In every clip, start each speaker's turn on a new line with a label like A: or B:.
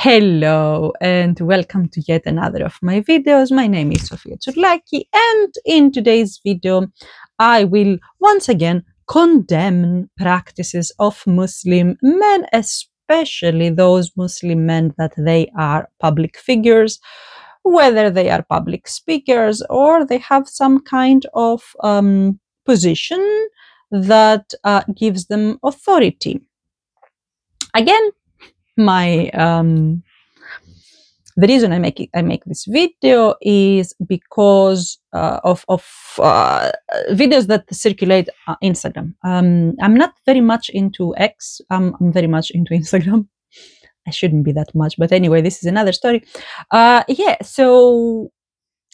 A: Hello and welcome to yet another of my videos. My name is Sofia Tsurlaki, and in today's video I will once again condemn practices of Muslim men, especially those Muslim men that they are public figures, whether they are public speakers or they have some kind of position that gives them authority. Again, my the reason I make this video is because of videos that circulate Instagram. I'm not very much into X. I'm very much into Instagram. I shouldn't be that much, but anyway, this is another story. Yeah, so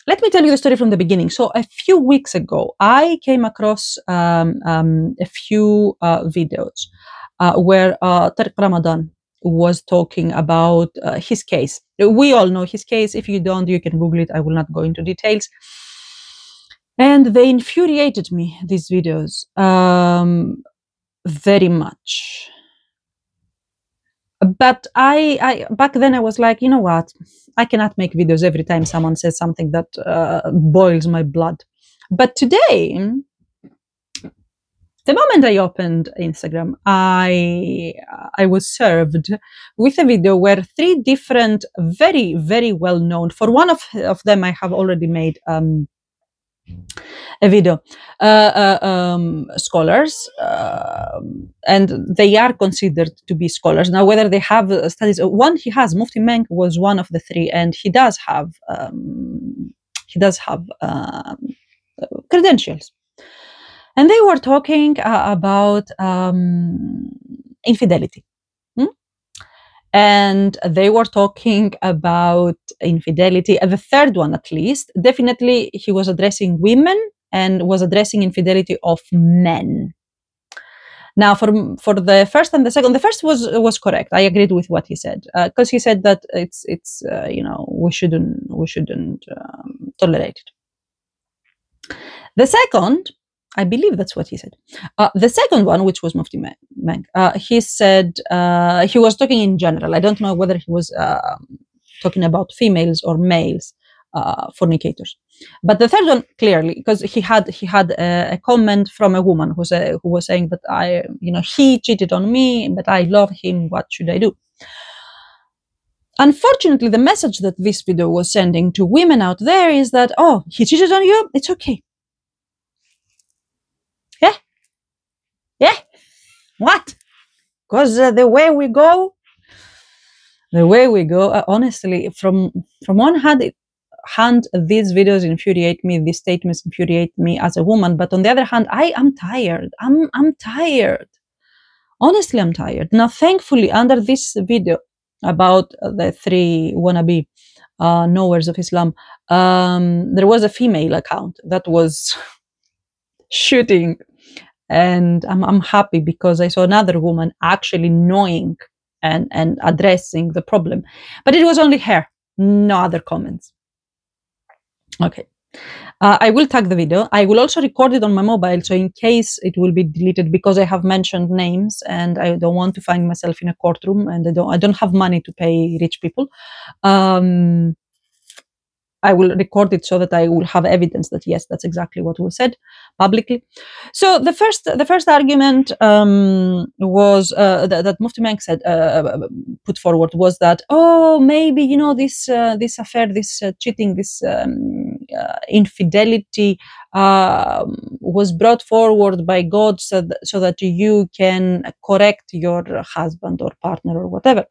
A: let me tell you the story from the beginning. So a few weeks ago, I came across a few videos where Tariq Ramadan was talking about his case. We all know his case. If you don't, you can Google it. I will not go into details. And they infuriated me, these videos, very much. But I back then I was like, you know what? I cannot make videos every time someone says something that boils my blood. But today, the moment I opened Instagram, I was served with a video where three different, very, very well known, for one of them I have already made a video, scholars, and they are considered to be scholars. Now, whether they have studies, one he has, Mufti Menk was one of the three, and he does have credentials. And they were talking about infidelity. And they were talking about infidelity. The third one, at least, definitely he was addressing women and was addressing infidelity of men. Now, for the first and the second, the first was correct. I agreed with what he said, because he said that it's you know, we shouldn't tolerate it. The second, I believe that's what he said. The second one, which was Mufti Menk, he said, he was talking in general. I don't know whether he was talking about females or males fornicators. But the third one, clearly, because he had a comment from a woman who was saying that he cheated on me, but I love him. What should I do? Unfortunately, the message that this video was sending to women out there is that, oh, he cheated on you, it's okay. Yeah, what? Because the way we go, honestly, from one hand, these videos infuriate me, these statements infuriate me as a woman, but on the other hand, I am tired. I'm tired. Honestly, I'm tired. Now, thankfully, under this video about the three wannabe knowers of Islam, there was a female account that was shooting. And I'm happy because I saw another woman actually knowing and addressing the problem. But it was only her, no other comments. Okay. I will tag the video. I will also record it on my mobile, so in case it will be deleted, because I have mentioned names and I don't want to find myself in a courtroom, and I don't have money to pay rich people. I will record it so that I will have evidence that yes, that's exactly what was said publicly. So the first argument was that Mufti Menk said, put forward, was that, oh, maybe this affair, this cheating, this infidelity was brought forward by God so that you can correct your husband or partner or whatever.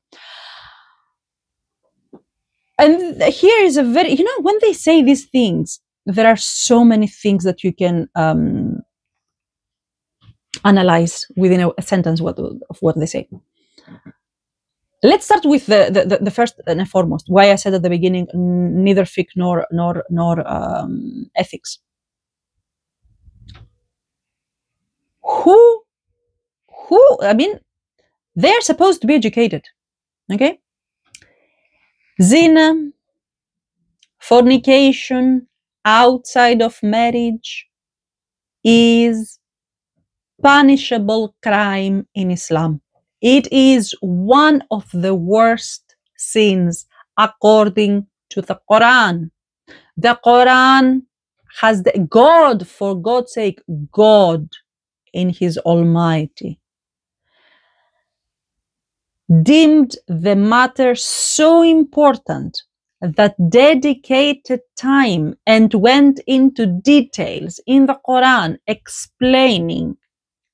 A: And here is a very, when they say these things, there are so many things that you can analyze within a sentence of what they say. Let's start with the first and foremost, why I said at the beginning, neither fiqh nor ethics. Who, I mean, they're supposed to be educated, okay? Zina, fornication outside of marriage is punishable crime in Islam. It is one of the worst sins according to the Quran. The Quran has God, for God's sake, God in His Almighty deemed the matter so important that dedicated time and went into details in the Quran explaining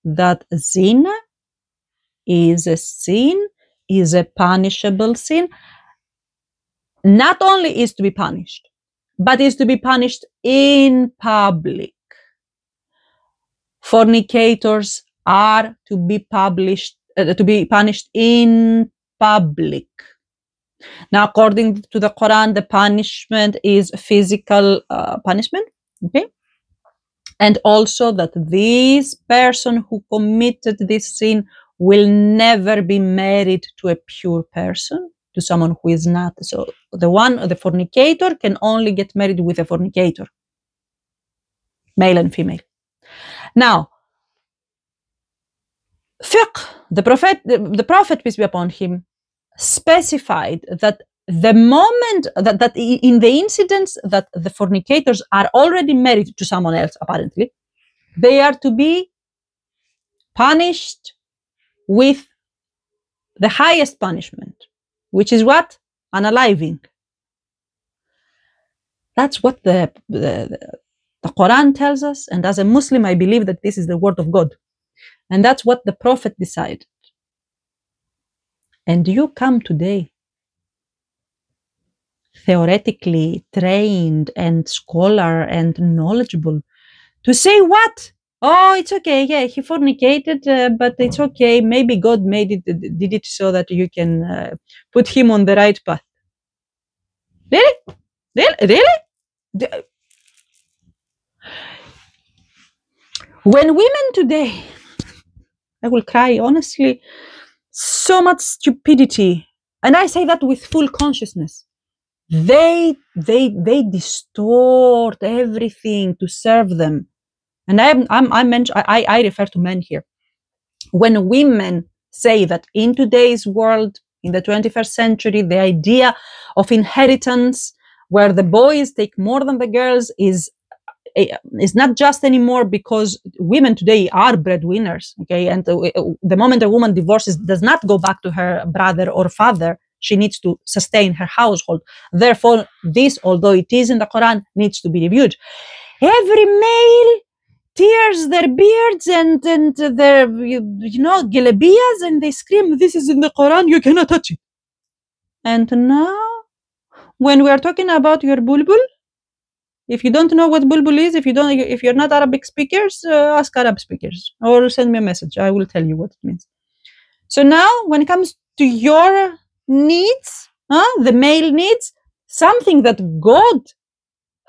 A: that zina is a sin, is a punishable sin. Not only is to be punished, but is to be punished in public. Fornicators are to be punished in public. Now, according to the Quran, the punishment is physical punishment, okay? And also that this person who committed this sin will never be married to a pure person, to someone who is not. So the fornicator can only get married with a fornicator, male and female. Now, fiqh, the Prophet, peace be upon him, specified that the moment that in the incidents that the fornicators are already married to someone else, apparently, they are to be punished with the highest punishment, which is what? Unaliving. That's what the Quran tells us, and as a Muslim, I believe that this is the word of God. And that's what the Prophet decided. And you come today, theoretically trained and scholar and knowledgeable, to say what? Oh, it's okay, yeah, he fornicated, but it's okay, maybe God did it so that you can put him on the right path. Really? Really? When women today, I will cry, honestly, so much stupidity, and I say that with full consciousness. They distort everything to serve them. And I refer to men here. When women say that in today's world, in the 21st century, the idea of inheritance, where the boys take more than the girls, is not just anymore because women today are breadwinners, okay? And the moment a woman divorces, does not go back to her brother or father. She needs to sustain her household. Therefore, this, although it is in the Quran, needs to be reviewed. Every male tears their beards and their, gilabiyas, and they scream, this is in the Quran, you cannot touch it. And now, when we are talking about your bulbul, if you don't know what bulbul is, if you're not Arabic speakers, ask Arab speakers or send me a message. I will tell you what it means. So now, when it comes to your needs, the male needs, something that God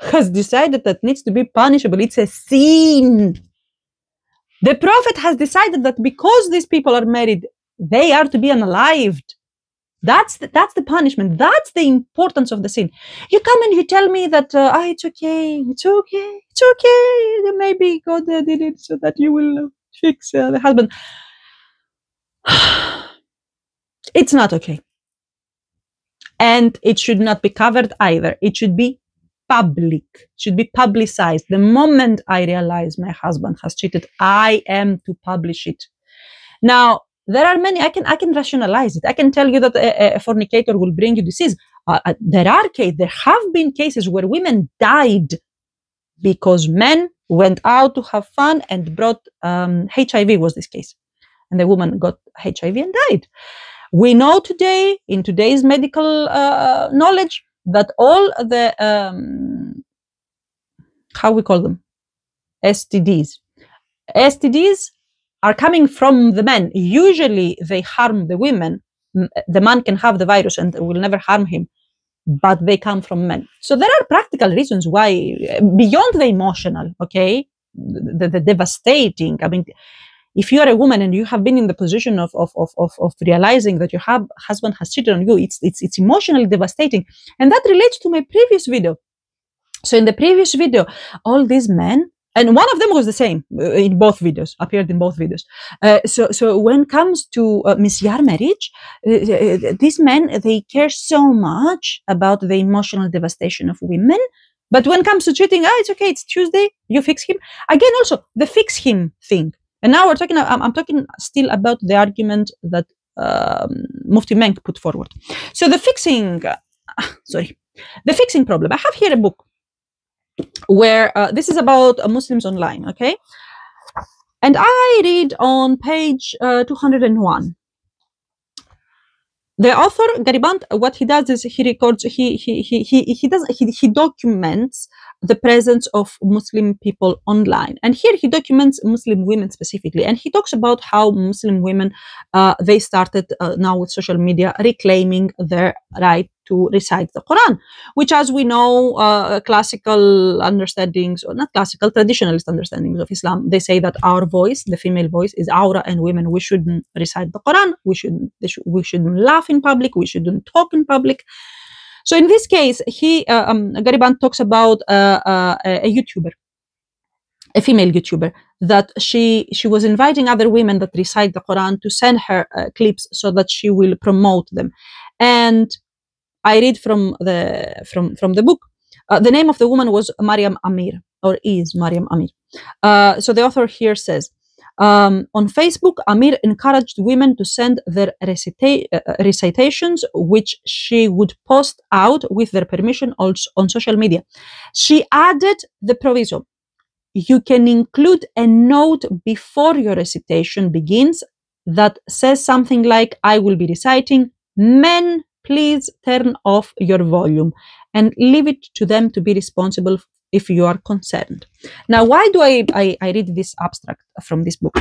A: has decided that needs to be punishable, it's a sin. The Prophet has decided that because these people are married, they are to be unalived. That's the punishment. That's the importance of the sin. You come and you tell me that it's okay, maybe God did it so that you will fix the husband. It's not okay. And it should not be covered either. It should be public, should be publicized. The moment I realize my husband has cheated, I am to publish it. Now, there are many, I can rationalize it. I can tell you that a fornicator will bring you disease. There have been cases where women died because men went out to have fun and brought HIV was this case. And the woman got HIV and died. We know today, in today's medical knowledge, that all the, how we call them? STDs are coming from the men. Usually they harm the women. The man can have the virus and will never harm him, but they come from men. So there are practical reasons why, beyond the emotional, okay, the devastating. I mean, if you are a woman and you have been in the position of realizing that your husband has cheated on you, it's emotionally devastating. And that relates to my previous video. So in the previous video, all these men And one of them was the same in both videos, appeared in both videos. So when it comes to misyar marriage, these men, they care so much about the emotional devastation of women. But when it comes to cheating, it's okay, it's Tuesday, you fix him. Again, also, the fix him thing. And now we're talking, I'm talking still about the argument that Mufti Menk put forward. So the fixing problem. I have here a book where this is about Muslims online, okay? And I read on page 201. The author Gariband, what he does is he records, he documents the presence of Muslim people online, and here he documents Muslim women specifically, and he talks about how Muslim women they started now with social media reclaiming their right to recite the Quran, which, as we know, classical understandings, or not classical, traditionalist understandings of Islam, they say that our voice, the female voice, is aura, and women, we shouldn't recite the Quran, we shouldn't laugh in public, we shouldn't talk in public. So in this case, Gariband talks about a YouTuber, a female YouTuber, that she was inviting other women that recite the Quran to send her clips so that she will promote them. And I read from the book. The name of the woman was Mariam Amir, or is Mariam Amir. So the author here says, on Facebook, Amir encouraged women to send their recitations, which she would post out with their permission also on social media. She added the proviso: you can include a note before your recitation begins that says something like, I will be reciting, men, please turn off your volume, and leave it to them to be responsible if you are concerned. Now, why do I read this abstract from this book?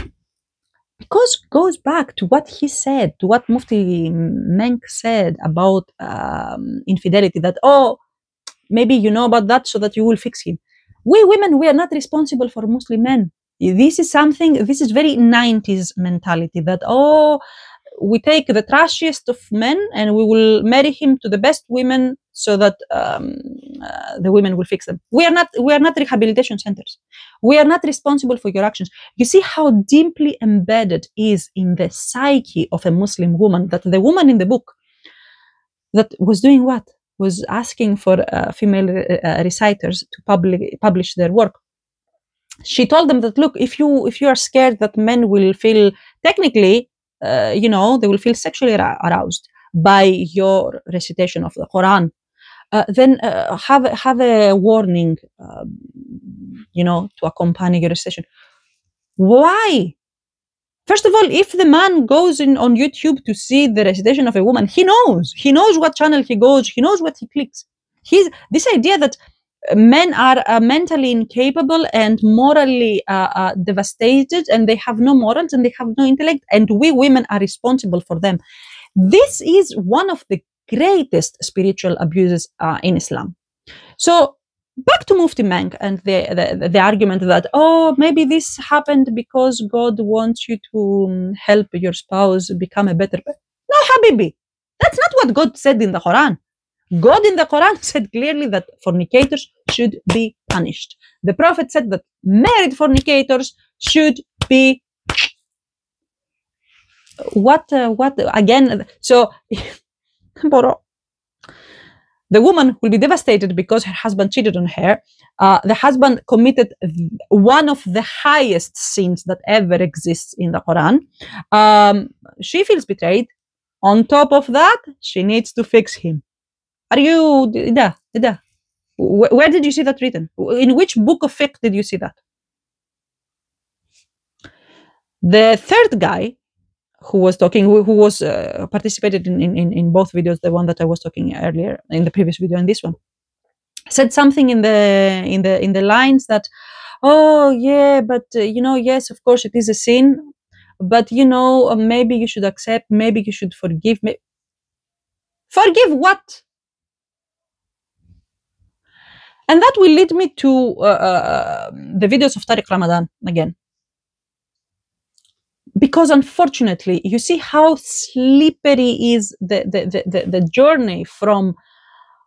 A: Because it goes back to what he said, to what Mufti Menk said about infidelity, that, oh, maybe you know about that so that you will fix him. We women, we are not responsible for Muslim men. This is very 90s mentality that, oh, we take the trashiest of men and we will marry him to the best women so that the women will fix them. We are not rehabilitation centers. We are not responsible for your actions. You see how deeply embedded is in the psyche of a Muslim woman that the woman in the book that was doing what? Was asking for female reciters to publish their work. She told them that, look, if you are scared that men will feel technically, they will feel sexually aroused by your recitation of the Quran, then have a warning, to accompany your recitation. Why? First of all, if the man goes on YouTube to see the recitation of a woman, he knows what channel he goes, he knows what he clicks. This idea that men are mentally incapable and morally devastated, and they have no morals and they have no intellect, and we women are responsible for them. This is one of the greatest spiritual abuses in Islam. So back to Mufti Menk and the argument that, oh, maybe this happened because God wants you to help your spouse become a better person. No, Habibi, that's not what God said in the Quran. God in the Quran said clearly that fornicators should be punished. The Prophet said that married fornicators should be what again? So the woman will be devastated because her husband cheated on her. The husband committed one of the highest sins that ever exists in the Quran. She feels betrayed. On top of that, she needs to fix him. Are you? Where did you see that written? In which book of fiqh did you see that? The third guy who was talking, who was participated in both videos, the one that I was talking earlier in the previous video and this one, said something in the lines that, oh yeah, but yes, of course it is a sin, but maybe you should accept, maybe you should forgive me. Forgive what? And that will lead me to the videos of Tariq Ramadan again. Because unfortunately, you see how slippery is the journey from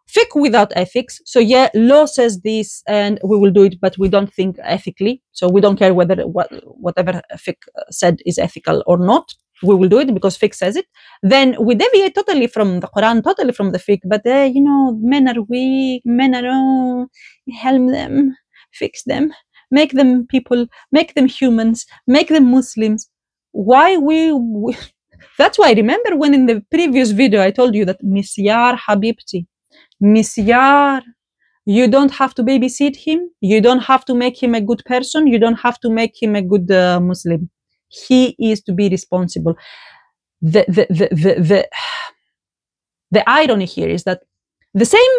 A: fiqh without ethics. So yeah, law says this and we will do it, but we don't think ethically. So we don't care whether whatever fiqh said is ethical or not. We will do it because fiqh says it. Then we deviate totally from the Quran, totally from the fiqh. But men are weak, men are, help them, fix them, make them people, make them humans, make them Muslims. Why we that's why, remember when in the previous video I told you that Misyar Habibti, Misyar, you don't have to babysit him, you don't have to make him a good person, you don't have to make him a good Muslim. He is to be responsible. The irony here is that the same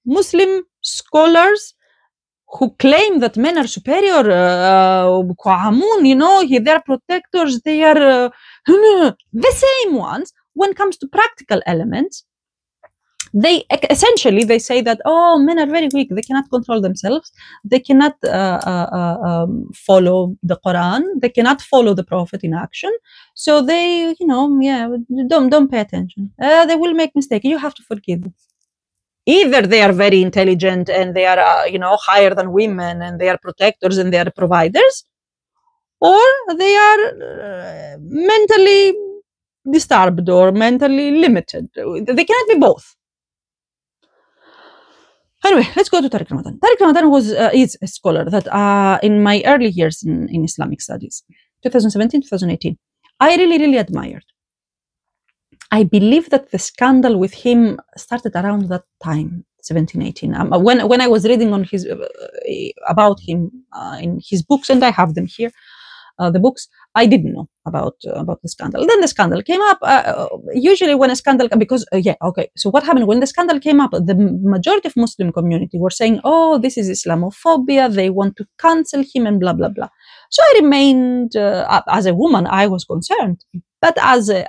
A: Muslim scholars who claim that men are superior, they're protectors, they are the same ones. When it comes to practical elements, they essentially say that men are very weak, they cannot control themselves, they cannot follow the Quran, they cannot follow the Prophet in action, so they don't pay attention, they will make mistakes, you have to forgive them. Either they are very intelligent and they are higher than women and they are protectors and they are providers, or they are mentally disturbed or mentally limited. They cannot be both. Anyway, let's go to Tariq Ramadan. Tariq Ramadan is a scholar that in my early years in Islamic studies, 2017, 2018, I really admired. I believe that the scandal with him started around that time, 17, 18. When I was reading on his about him in his books, and I have them here, the books, I didn't know about the scandal. Then the scandal came up. Usually when a scandal, because so what happened when the scandal came up? The majority of Muslim community were saying, "Oh, this is Islamophobia. They want to cancel him and blah blah blah." So I remained as a woman, I was concerned, but as a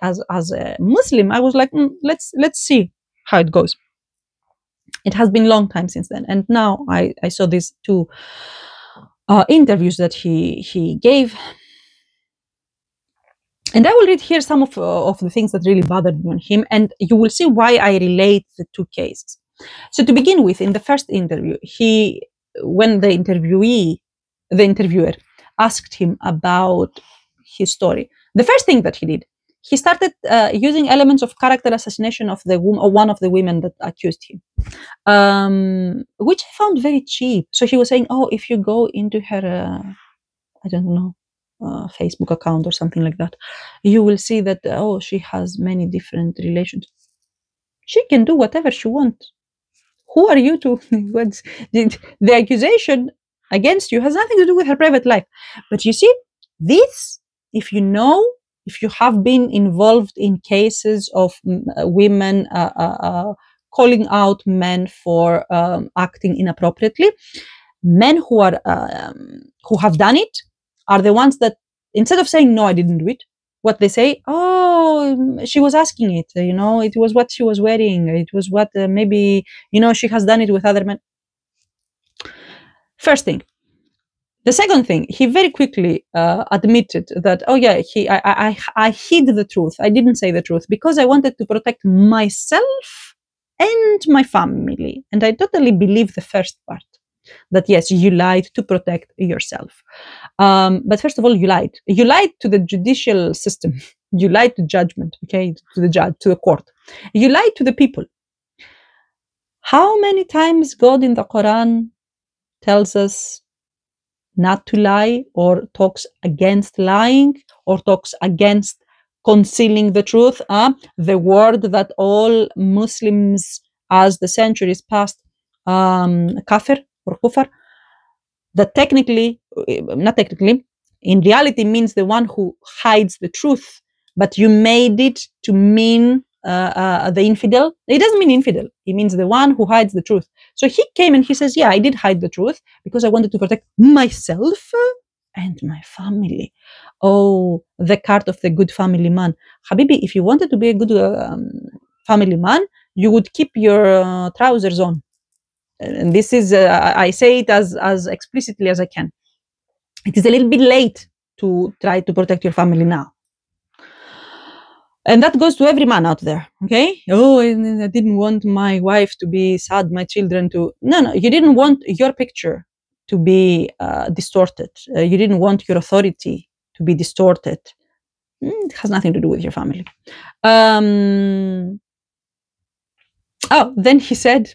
A: Muslim, I was like, let's see how it goes. It has been a long time since then, and now I saw these two interviews that he gave. And I will read here some of the things that really bothered me on him, and you will see why I relate the two cases. So to begin with, in the first interview, when the interviewer asked him about his story, the first thing that he did, he started using elements of character assassination of one of the women that accused him, which I found very cheap. So he was saying, if you go into her, I don't know, Facebook account or something like that, you will see that she has many different relations. She can do whatever she wants. Who are you to? The accusation against you has nothing to do with her private life. But you see, this, if you have been involved in cases of women calling out men for acting inappropriately, men who have done it are the ones that, instead of saying, no, I didn't do it, what they say, she was asking it, it was what she was wearing, it was what maybe, she has done it with other men. First thing. The second thing, he very quickly admitted that, I hid the truth. I didn't say the truth because I wanted to protect myself and my family. And I totally believe the first part. That yes, you lied to protect yourself. But first of all, you lied. You lied to the judicial system. You lied to judgment, to the judge, to the court. You lied to the people. How many times God in the Quran tells us not to lie, or talks against lying, or talks against concealing the truth? The word that all Muslims, as the centuries passed, kafir, or kufar, that in reality means the one who hides the truth, but you made it to mean the infidel. It doesn't mean infidel. It means the one who hides the truth. So he came and he says, I did hide the truth because I wanted to protect myself and my family. The card of the good family man. Habibi, if you wanted to be a good family man, you would keep your trousers on. And this is, I say it as explicitly as I can. It is a little bit late to try to protect your family now. And that goes to every man out there, okay? Oh, I didn't want my wife to be sad, my children to... No, you didn't want your picture to be distorted. You didn't want your authority to be distorted. It has nothing to do with your family. Then he said,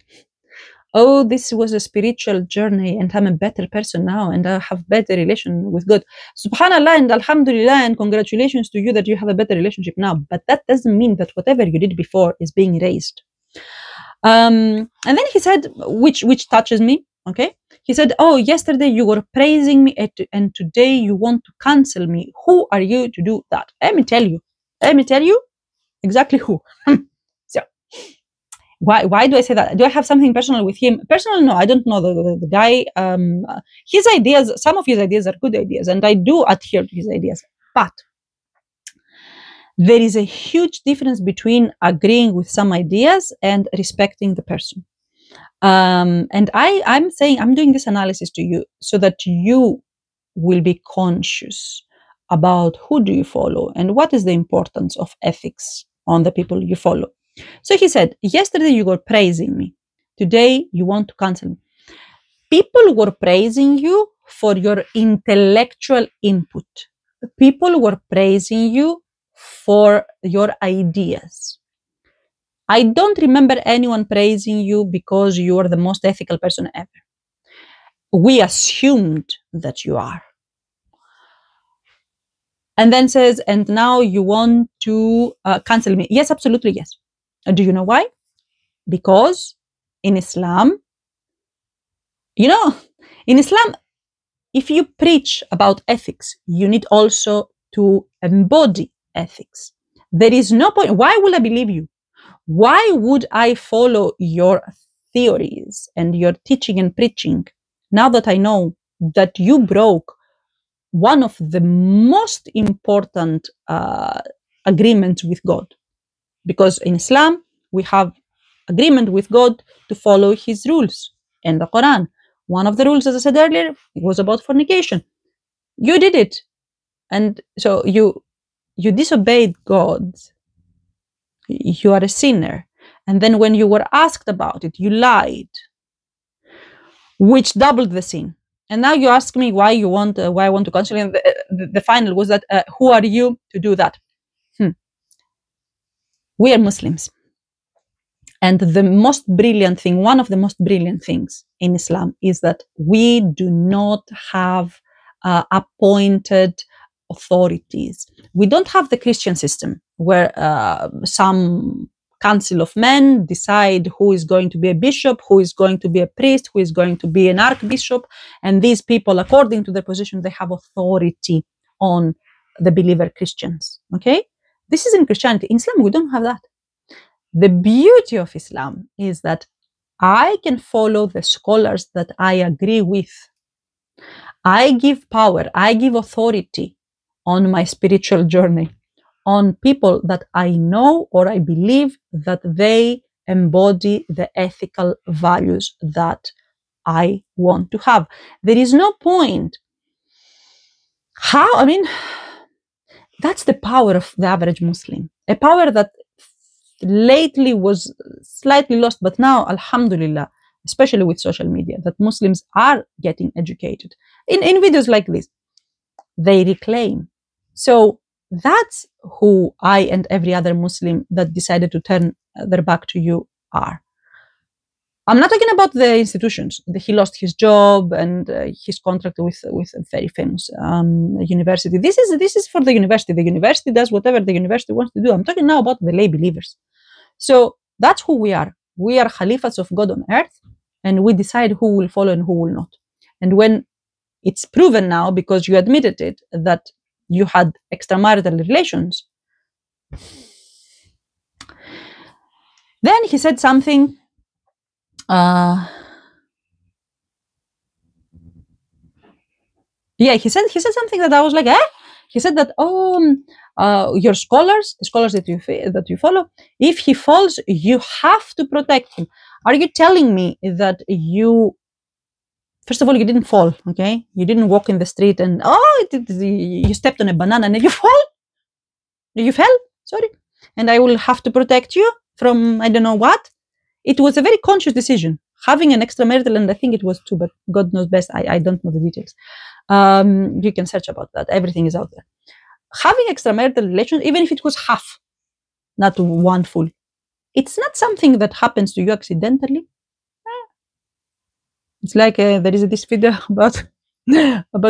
A: oh, this was a spiritual journey and I'm a better person now and I have better relation with God. Subhanallah and Alhamdulillah and congratulations to you that you have a better relationship now. But that doesn't mean that whatever you did before is being erased. And then he said, which touches me, okay? He said, oh, yesterday you were praising me and today you want to cancel me. Who are you to do that? Let me tell you exactly who. So, why do I say that? Do I have something personal with him? Personal? No, I don't know the guy. His ideas, some of his ideas are good ideas, and I do adhere to his ideas. But there is a huge difference between agreeing with some ideas and respecting the person. And I'm saying, I'm doing this analysis to you so that you will be conscious about who do you follow and what is the importance of ethics on the people you follow. So he said, yesterday you were praising me. Today you want to cancel me. People were praising you for your intellectual input. People were praising you for your ideas. I don't remember anyone praising you because you are the most ethical person ever. We assumed that you are. And then says, and now you want to cancel me. Yes, absolutely, yes. Do you know why? Because in Islam, in Islam, if you preach about ethics, you need also to embody ethics. There is no point. Why would I believe you? Why would I follow your theories and your teaching and preaching now that I know that you broke one of the most important agreements with God? Because in Islam, we have agreement with God to follow his rules in the Qur'an. One of the rules, as I said earlier, was about fornication. You did it. And so you disobeyed God. You are a sinner. And then when you were asked about it, you lied, which doubled the sin. And now you ask me why I want to cancel. And the final was that, who are you to do that? We are Muslims. And the most brilliant thing, one of the most brilliant things in Islam is that we do not have appointed authorities. We don't have the Christian system where some council of men decide who is going to be a bishop, who is going to be a priest, who is going to be an archbishop. And these people, according to their position, they have authority on the believer Christians. Okay? This is in Christianity. In Islam, we don't have that. The beauty of Islam is that I can follow the scholars that I agree with. I give power, I give authority on my spiritual journey, on people that I know or I believe that they embody the ethical values that I want to have. There is no point. That's the power of the average Muslim, a power that lately was slightly lost, but now, alhamdulillah, especially with social media, that Muslims are getting educated. In videos like this, they reclaim. So that's who I and every other Muslim that decided to turn their back to you are. I'm not talking about the institutions. He lost his job and his contract with a very famous university. This is for the university. The university does whatever the university wants to do. I'm talking now about the lay believers. So that's who we are. We are Khalifas of God on earth, and we decide who will follow and who will not. And when it's proven now, because you admitted it, that you had extramarital relations, then he said something. He said something that I was like, He said that, your scholars, the scholars that you follow, if he falls, you have to protect him. Are you telling me that first of all, you didn't fall, okay? You didn't walk in the street and, you stepped on a banana and you fall? You fell? Sorry. and I will have to protect you from I don't know what. It was a very conscious decision. Having an extramarital, and I think it was two, but God knows best. I don't know the details. You can search about that. Everything is out there. Having extramarital relations, even if it was half, not one full, it's not something that happens to you accidentally. It's like there is this video about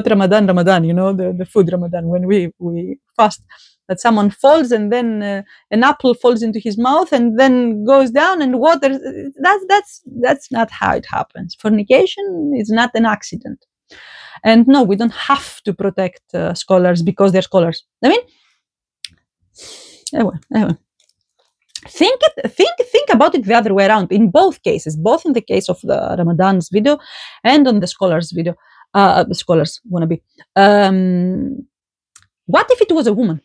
A: Ramadan, you know, the food Ramadan, when we fast, that someone falls and then an apple falls into his mouth and then goes down and water. That's not how it happens. Fornication is not an accident. And no, we don't have to protect scholars because they're scholars. I mean, anyway. Think about it the other way around in both cases, both in the case of the Ramadan's video and on the scholars video. Scholars wannabe. What if it was a woman?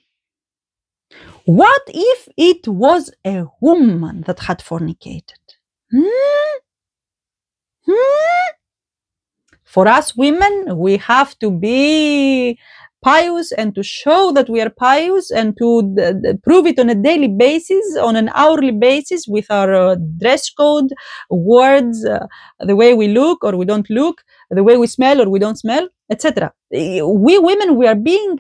A: What if it was a woman that had fornicated? For us women, we have to be pious and to show that we are pious and to prove it on a daily basis, on an hourly basis, with our dress code, words, the way we look or we don't look, the way we smell or we don't smell, etc. We women, we are being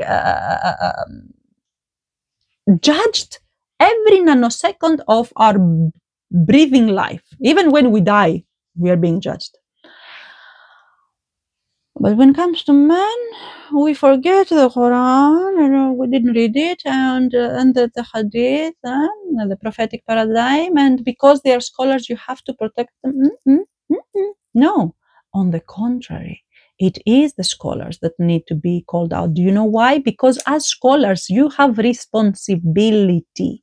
A: judged every nanosecond of our breathing life. Even when we die, we are being judged. But when it comes to men, we forget the Quran, we didn't read it, and the Hadith, and the prophetic paradigm, and because they are scholars, you have to protect them. No, on the contrary, it is the scholars that need to be called out. Do you know why? Because as scholars, you have responsibility.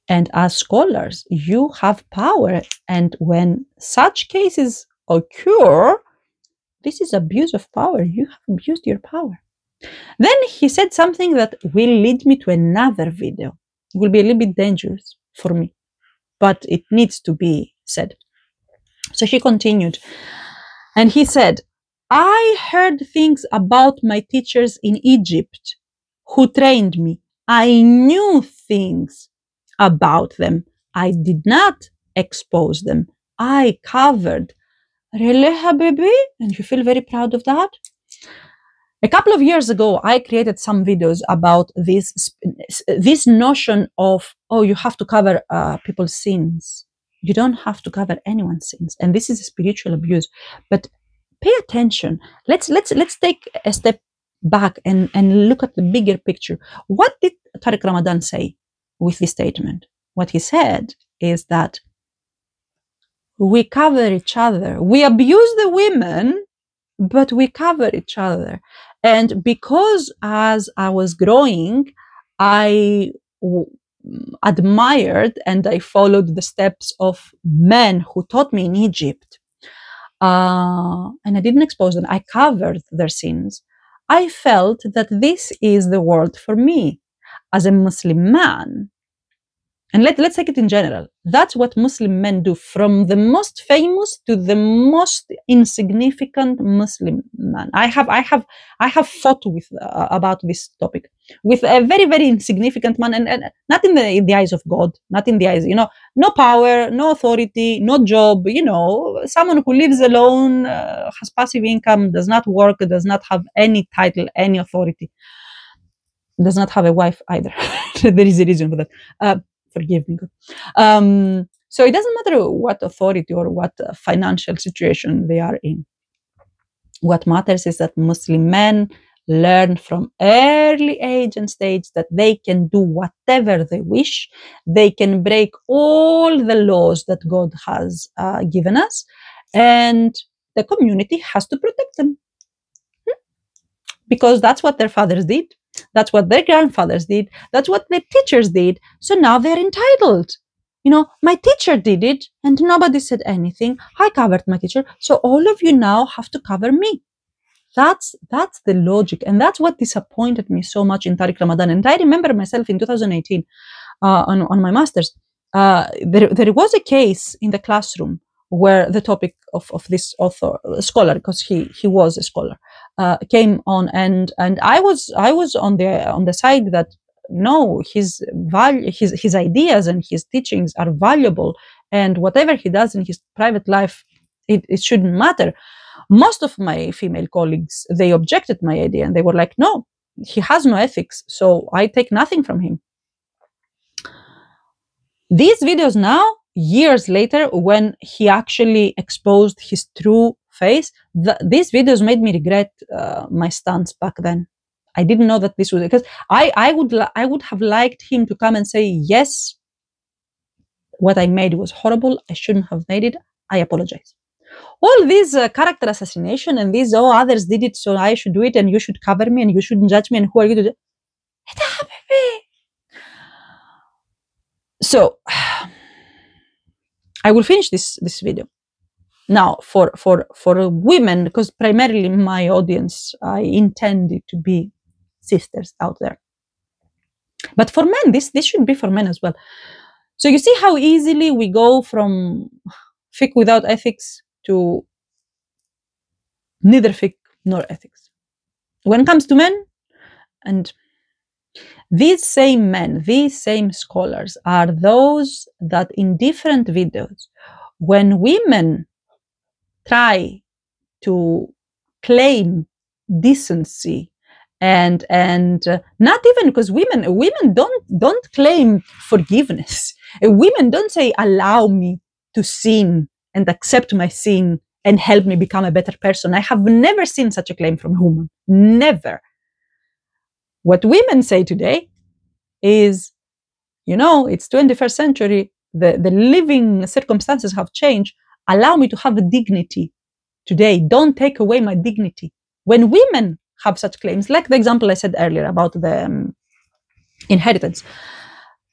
A: And as scholars, you have power. And when such cases occur, this is abuse of power. You have abused your power. Then he said something that will lead me to another video. It will be a little bit dangerous for me, but it needs to be said. So he continued, and he said, I heard things about my teachers in Egypt who trained me. I knew things about them. I did not expose them. I covered. Really, Habibi? And you feel very proud of that? A couple of years ago, I created some videos about this notion of, oh, you have to cover people's sins. You don't have to cover anyone's sins. And this is a spiritual abuse. But pay attention. Let's take a step back and look at the bigger picture. What did Tariq Ramadan say with this statement? What he said is that we cover each other. We abuse the women, but we cover each other. And because as I was growing, I admired and I followed the steps of men who taught me in Egypt. And I didn't expose them. I covered their sins. I felt that this is the world for me as a Muslim man. And let's take it in general. That's what Muslim men do, from the most famous to the most insignificant Muslim man. I have fought with about this topic with a very, very insignificant man, and not in the eyes of God, not in the eyes, no power, no authority, no job, someone who lives alone, has passive income, does not work, does not have any title, any authority, does not have a wife either. There is a reason for that. Forgive me. So it doesn't matter what authority or what financial situation they are in. What matters is that Muslim men learn from early age and stage that they can do whatever they wish. They can break all the laws that God has given us, and the community has to protect them. Because that's what their fathers did. That's what their grandfathers did. That's what their teachers did. So now they're entitled. My teacher did it and nobody said anything. I covered my teacher. So all of you now have to cover me. That's the logic. And that's what disappointed me so much in Tariq Ramadan. And I remember myself in 2018 on my master's, there was a case in the classroom where the topic of this author, scholar, because he was a scholar, came on, and I was on the side that no, his ideas and his teachings are valuable, and whatever he does in his private life, it shouldn't matter. Most of my female colleagues, they objected my idea, and they were like, no, he has no ethics, so I take nothing from him. These videos now, years later, when he actually exposed his true face, these videos made me regret my stance back then. I didn't know that this was, because I would have liked him to come and say, yes, what I made was horrible, I shouldn't have made it, I apologize. All this character assassination and these, oh, others did it, so I should do it, and you should cover me, and you shouldn't judge me, and who are you to do it? So I will finish this video. Now, for women, because primarily my audience, I intend it to be sisters out there. But for men, this should be for men as well. So you see how easily we go from fiqh without ethics to neither fiqh nor ethics. When it comes to men, and these same men, these same scholars are those that in different videos, when women try to claim decency and not even, because women don't claim forgiveness. Women don't say, allow me to sin and accept my sin and help me become a better person. I have never seen such a claim from a woman. Never. What women say today is, you know, it's 21st century, the living circumstances have changed. Allow me to have a dignity today. Don't take away my dignity. When women have such claims, like the example I said earlier about the inheritance,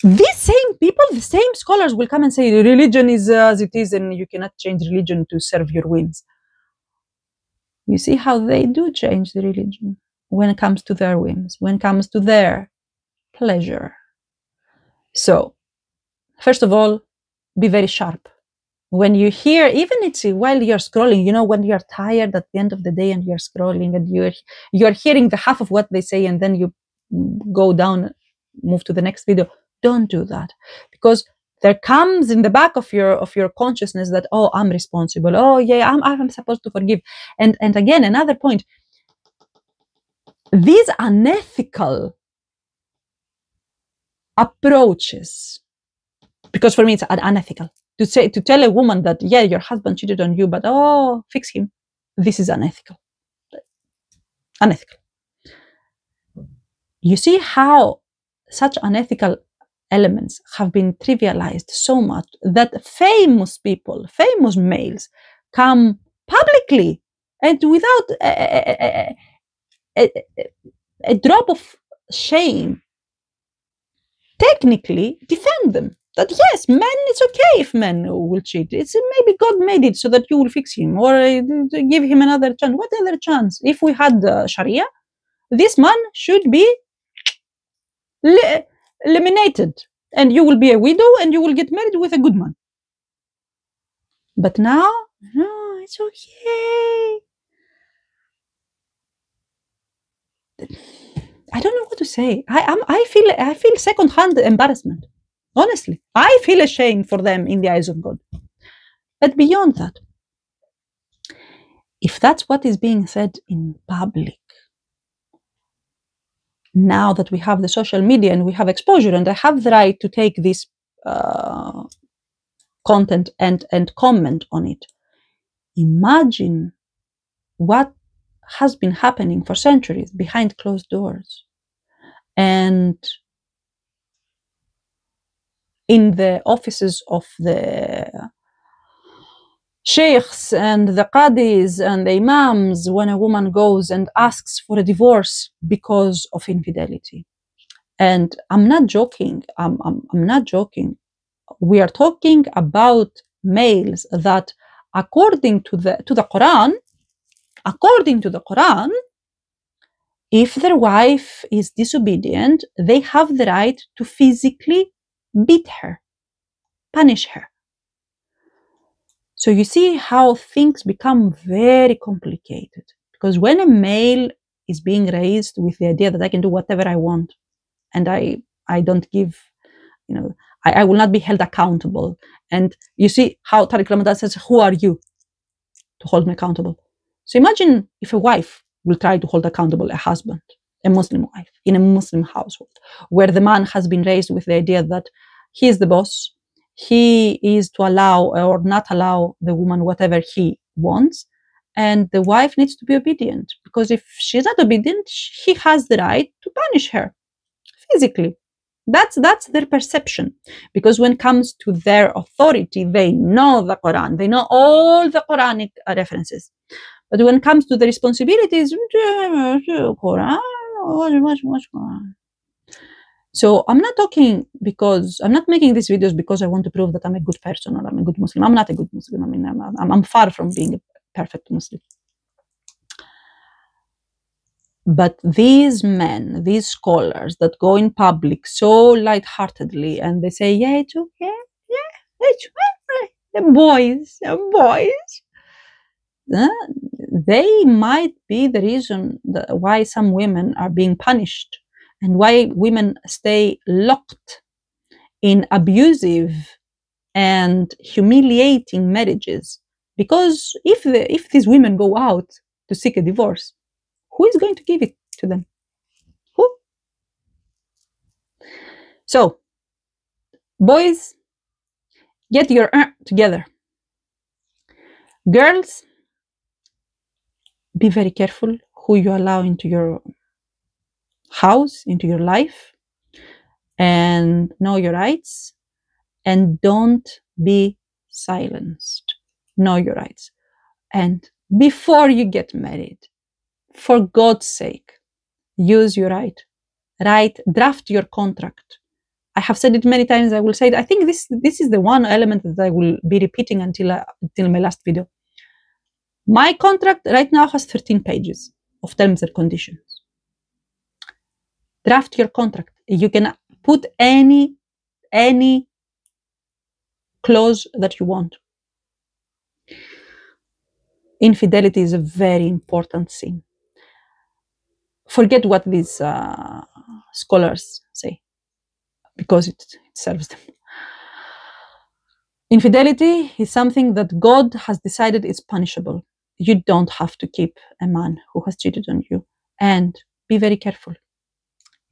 A: these same people, the same scholars will come and say, religion is as it is, and you cannot change religion to serve your whims. You see how they do change the religion when it comes to their whims, when it comes to their pleasure. So, first of all, be very sharp. When you hear, even it's while you're scrolling, you know, when you're tired at the end of the day and you're scrolling and you're hearing the half of what they say, and then you go down, move to the next video. Don't do that, because there comes in the back of your consciousness that, oh, I'm responsible. Oh yeah, I'm supposed to forgive. And again, another point, these unethical approaches, because for me it's unethical to tell a woman that, yeah, your husband cheated on you, but oh, fix him. This is unethical. Unethical. You see how such unethical elements have been trivialized so much that famous people, famous males, come publicly and without a drop of shame, technically defend them. That yes, men, it's okay if men will cheat. It's maybe God made it so that you will fix him or give him another chance. What other chance? If we had Sharia, this man should be eliminated, and you will be a widow and you will get married with a good man. But now, no, it's okay. I don't know what to say. I feel second-hand embarrassment. Honestly, I feel ashamed for them in the eyes of God. But beyond that, if that's what is being said in public, now that we have the social media and we have exposure, and I have the right to take this content and comment on it, imagine what has been happening for centuries behind closed doors and in the offices of the sheikhs and the qadis and the imams, when a woman goes and asks for a divorce because of infidelity. And I'm not joking. I'm not joking. We are talking about males that, according to the Quran, if their wife is disobedient, they have the right to physically beat her, punish her. So you see how things become very complicated, because when a male is being raised with the idea that I can do whatever I want, and I don't give, you know, I will not be held accountable. And you see how Tariq Ramadan says, who are you to hold me accountable? So imagine if a wife will try to hold accountable a husband, a Muslim wife, in a Muslim household, where the man has been raised with the idea that he is the boss, he is to allow or not allow the woman whatever he wants, and the wife needs to be obedient, because if she's not obedient, he has the right to punish her physically. That's their perception, because when it comes to their authority, they know the Quran, they know all the Quranic references. But when it comes to the responsibilities, Quran. So I'm not talking because I'm not making these videos because I want to prove that I'm a good person or I'm a good Muslim. I'm not a good Muslim. I mean, I'm far from being a perfect Muslim. But these men, these scholars that go in public so lightheartedly and they say, yeah, it's okay, yeah, it's okay, the boys, they might be the reason why some women are being punished and why women stay locked in abusive and humiliating marriages. Because if these women go out to seek a divorce, who is going to give it to them? Who? So, boys, get your together. Girls, be very careful who you allow into your house, into your life, and know your rights, and don't be silenced. Know your rights. And before you get married, for God's sake, use your right. Draft your contract. I have said it many times. I will say it. I think this is the one element that I will be repeating until my last video. My contract right now has 13 pages of terms and conditions. Draft your contract. You can put any clause that you want. Infidelity is a very important sin. Forget what these scholars say, because it serves them. Infidelity is something that God has decided is punishable. You don't have to keep a man who has cheated on you. And be very careful.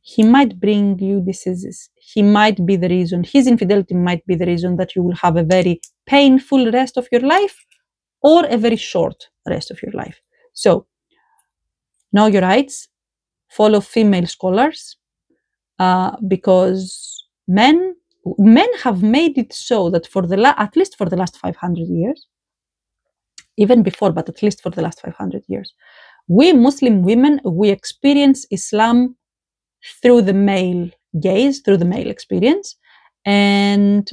A: He might bring you diseases. He might be the reason, his infidelity might be the reason that you will have a very painful rest of your life or a very short rest of your life. So, know your rights. Follow female scholars, because men have made it so that at least for the last 500 years, even before, but at least for the last 500 years, we Muslim women, we experience Islam through the male gaze, through the male experience, and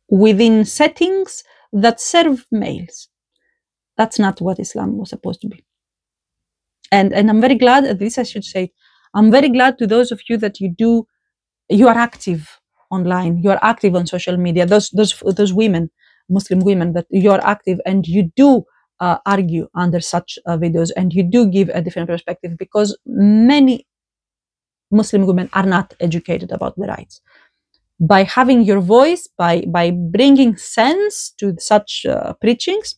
A: within settings that serve males. That's not what Islam was supposed to be. And I'm very glad, this I should say, I'm very glad to those of you that you are active online, you are active on social media, those women, Muslim women, that you are active and you do argue under such videos, and you do give a different perspective, because many Muslim women are not educated about the rights. By having your voice, by bringing sense to such preachings,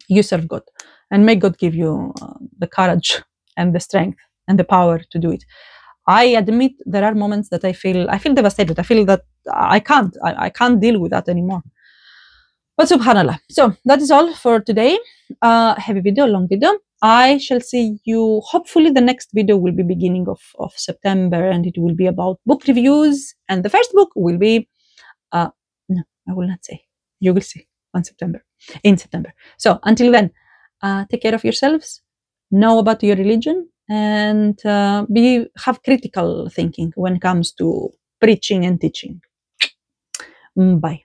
A: you serve God, and may God give you the courage and the strength and the power to do it. I admit there are moments that I feel devastated. I feel that I can't deal with that anymore. But subhanallah. So that is all for today. Heavy video, long video. I shall see you. Hopefully the next video will be beginning of September, and it will be about book reviews. And the first book will be, no, I will not say. You will see in September. So until then, take care of yourselves, know about your religion, and have critical thinking when it comes to preaching and teaching. Bye.